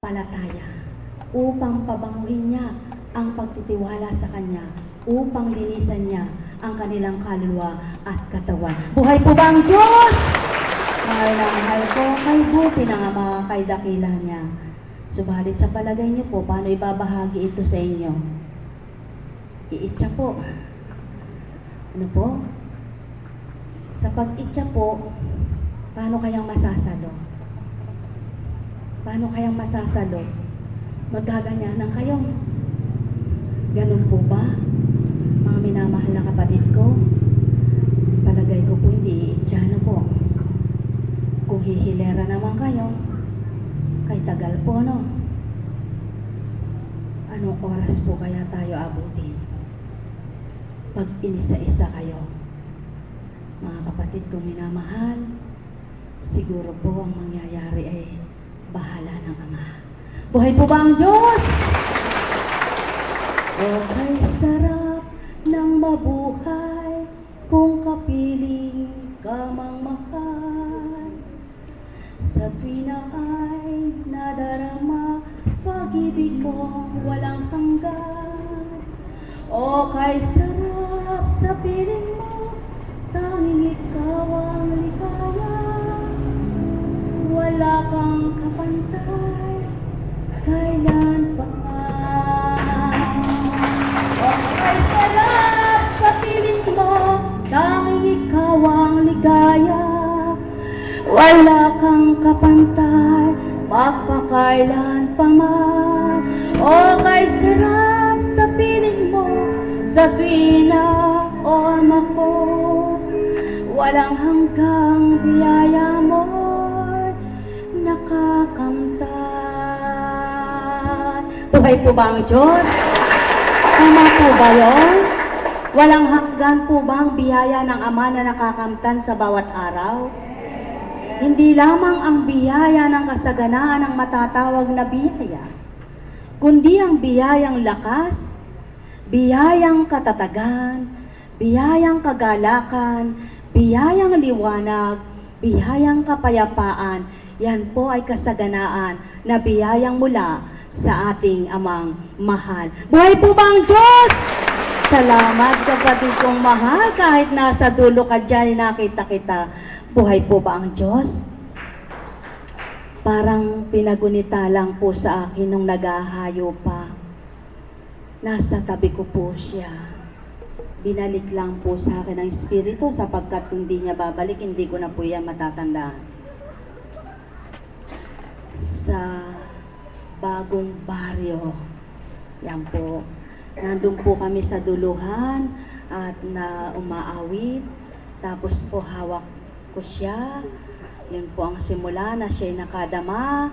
palataya, upang pabanguhin niya ang pagtitiwala sa Kanya, upang linisan niya ang kanilang kaluluwa at katawan. Buhay po ba ang Diyos? Mahal na mahal ko, kay buti na nga mga kay dakila niya. Subalit sa palagay niyo po, paano ibabahagi ito sa inyo? Iitsa po. Ano po? Sa pag-itsa po, paano kayang masasalo? Paano kayang masasalo? Magaganyanan kayo. Ganun po ba? Mga minamahal na kapatid ko, palagay ko po hindi iitsa na po. Kung hihilera naman kayo, kay tagal po, no? Anong oras po kaya tayo abutin? Pag inisa-isa kayo, mga kapatid kong minamahal, siguro po ang mangyayari ay bahala ng Ama. Buhay po ba ang Diyos? O kay sarap ng mabuhay kung kapiling ka mang mahal. Sa tuwina ay nadarama pag-ibig mo walang hanggan. O kay sarap sa piling mo, tanging ikaw ang ligaya. Wala kang kapantay, kailan pa man. O kay sarap sa piling mo, tanging ikaw ang ligaya. Wala kang kapantay, magpakailan pa man. O kay sarap sa piling mo, sa tuwina o ama ko, walang hanggang biyaya mo'y nakakamtan. Buhay po ba ang Diyos? Tama po ba yun? Walang hanggan po ba ang biyaya ng Ama na nakakamtan sa bawat araw? Hindi lamang ang biyaya ng kasaganaan ang matatawag na biyaya, kundi ang biyayang lakas, biyayang katatagan, biyayang kagalakan, biyayang liwanag, biyayang kapayapaan. Yan po ay kasaganaan na biyayang mula sa ating Amang mahal. Buhay po ba ang Diyos? Salamat kapatid kong mahal, kahit nasa dulo ka dyan, nakita kita. Buhay po ba ang Diyos? Parang pinagunita lang po sa akin nung naghahayo pa. Nasa tabi ko po siya. Binalik lang po sa akin ang Espiritu sapagkat kung hindi niya babalik, hindi ko na po yan matatandaan. Sa bagong baryo, yan po. Nandun po kami sa duluhan at na umaawit. Tapos po hawak ko siya. Yun po ang simula na siya'y nakadama.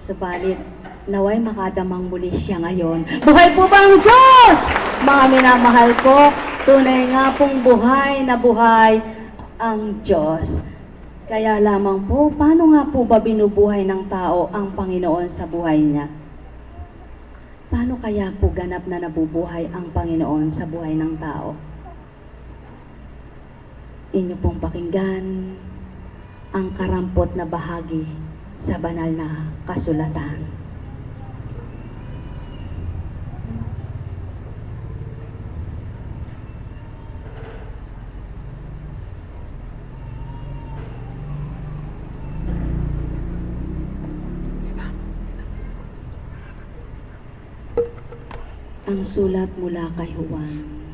Subalit, naway makadamang muli siya ngayon. Buhay po ba ang Diyos? Mga minamahal ko, tunay nga pong buhay na buhay ang Diyos. Kaya lamang po, paano nga po ba binubuhay ng tao ang Panginoon sa buhay niya? Paano kaya po ganap na nabubuhay ang Panginoon sa buhay ng tao? Inyo pong pakinggan ang karampot na bahagi sa banal na kasulatan. Ang sulat mula kay Juan.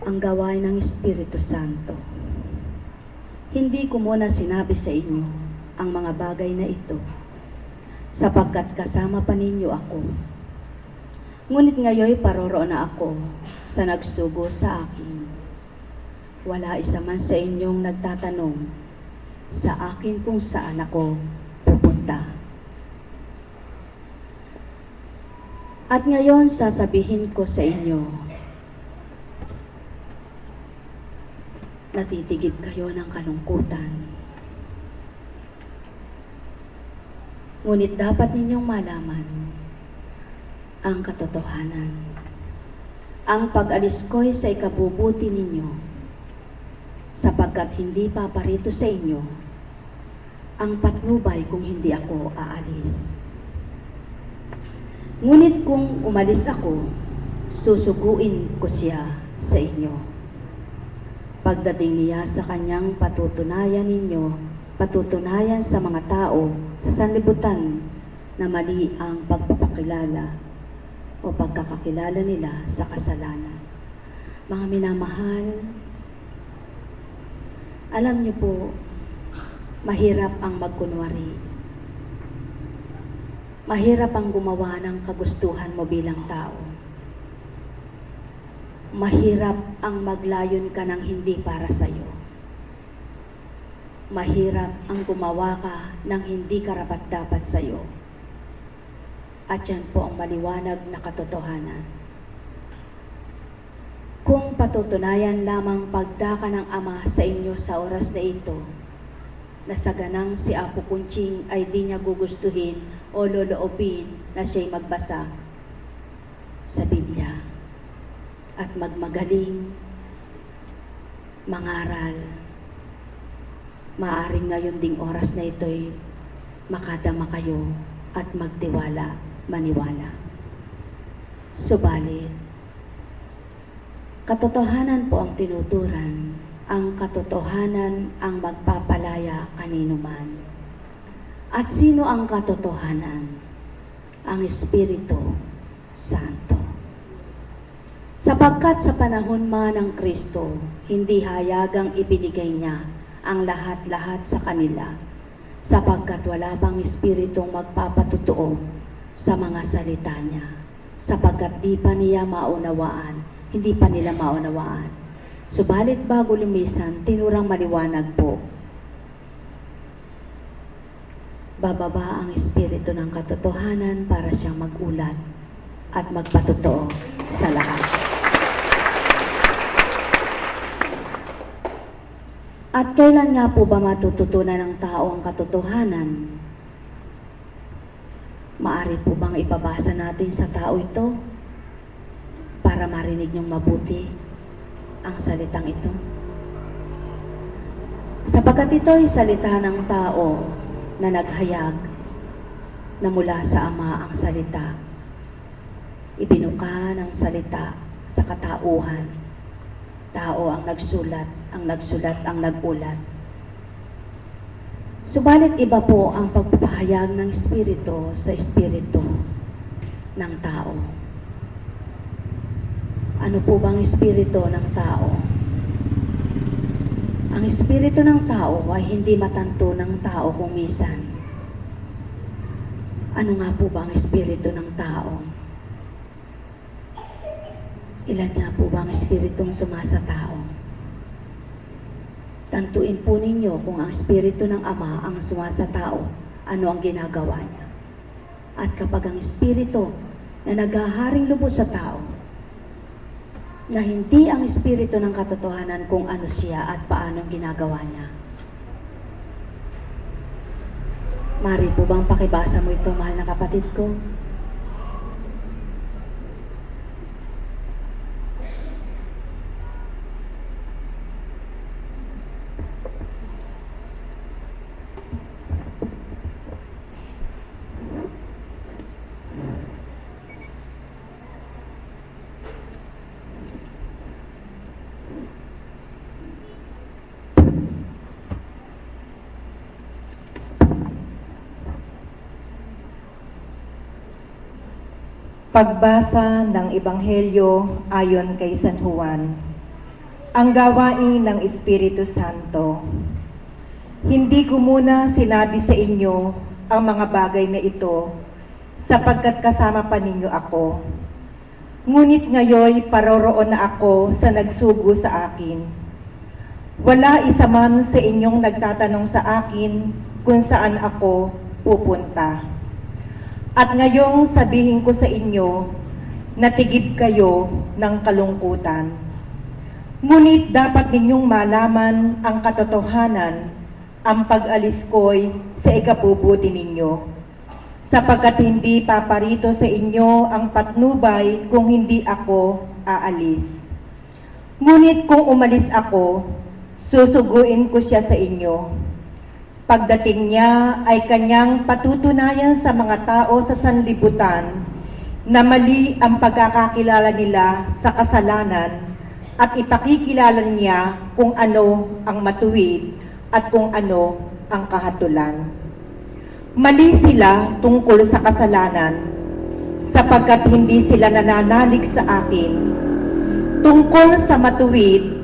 Ang gawain ng Espiritu Santo. Hindi ko muna sinabi sa inyo ang mga bagay na ito, sapagkat kasama pa ninyo ako. Ngunit ngayon paroroon na ako sa nagsugo sa akin. Wala isa man sa inyong nagtatanong sa akin kung saan ako pupunta. At ngayon sasabihin ko sa inyo, natitigib kayo ng kalungkutan. Ngunit dapat ninyong malaman ang katotohanan. Ang pag-alis ko'y sa ikabubuti ninyo, sapagkat hindi paparito sa inyo ang patnubay kung hindi ako aalis. Ngunit kung umalis ako, susuguin ko siya sa inyo. Pagdating niya sa kanyang patutunayan sa mga tao sa sanlibutan na mali ang pagpapakilala o pagkakakilala nila sa kasalanan. Mga minamahal, alam niyo po, mahirap ang magkunwari. Mahirap ang gumawa ng kagustuhan mo bilang tao. Mahirap ang maglayon ka ng hindi para sa'yo. Mahirap ang gumawa ka ng hindi karapat-dapat sa'yo. At yan po ang maliwanag na katotohanan. Kung patutunayan lamang pagdaka ng Ama sa inyo sa oras na ito, na sa ganang si Apo Kunching ay di niya gugustuhin o loloobin na siya'y magbasa sa Biblia at magmagaling mangaral, maaring ngayon ding oras na ito'y makadama kayo at magtiwala, maniwala. Subalit, katotohanan po ang tinuturan, ang katotohanan ang magpapalaya kanino man. At sino ang katotohanan? Ang Espiritu Santo. Sapagkat sa panahon man ng Kristo, hindi hayagang ibinigay niya ang lahat-lahat sa kanila, sapagkat wala bang Espiritong magpapatutuo sa mga salita niya, sapagkat di pa niya maunawaan, hindi pa nila maunawaan. Subalit bago lumisan, tinurang maliwanag po, bababa ang Espiritu ng katotohanan para siyang magulat at magpatotoo sa lahat. At kailan nga po ba matututunan ng tao ang katotohanan? Maari po bang ipabasa natin sa tao ito para marinig niyong mabuti ang salitang ito? Sapagkat ito ay salita ng tao na naghayag na mula sa Ama ang salita. Ibinuka ng salita sa katauhan. Tao ang nagsulat, ang nagulat. Subalit iba po ang pagpapahayag ng Espiritu sa Espiritu ng tao. Ano po bang Espiritu ng tao? Ang Espiritu ng tao ay hindi matanto ng tao kung minsan. Ano nga po ba ang Espiritu ng tao? Ilan nga po ba ang Espiritong sumasa tao? Tantuin po ninyo kung ang Espiritu ng Ama ang sumasa tao, ano ang ginagawa niya. At kapag ang Espiritu na naghaharing lubos sa tao, na hindi ang Espiritu ng katotohanan kung ano siya at paano ginagawa niya. Mari po bang pakibasa mo ito, mahal na kapatid ko? Pagbasa ng Ebanghelyo ayon kay San Juan. Ang gawain ng Espiritu Santo. Hindi ko muna sinabi sa inyo ang mga bagay na ito, sapagkat kasama pa ninyo ako. Ngunit ngayoy paroroon na ako sa nagsugo sa akin. Wala isa man sa inyong nagtatanong sa akin kung saan ako pupunta. At ngayong sabihin ko sa inyo, natigib kayo ng kalungkutan. Ngunit dapat ninyong malaman ang katotohanan, ang pag-alis ko'y sa ikabubuti ninyo. Sapagkat hindi paparito sa inyo ang patnubay kung hindi ako aalis. Ngunit kung umalis ako, susuguin ko siya sa inyo. Pagdating niya ay kanyang patutunayan sa mga tao sa sanlibutan, na mali ang pagkakakilala nila sa kasalanan at ipakikilala niya kung ano ang matuwid at kung ano ang kahatulan. Mali sila tungkol sa kasalanan sapagkat hindi sila nananalig sa akin. Tungkol sa matuwid,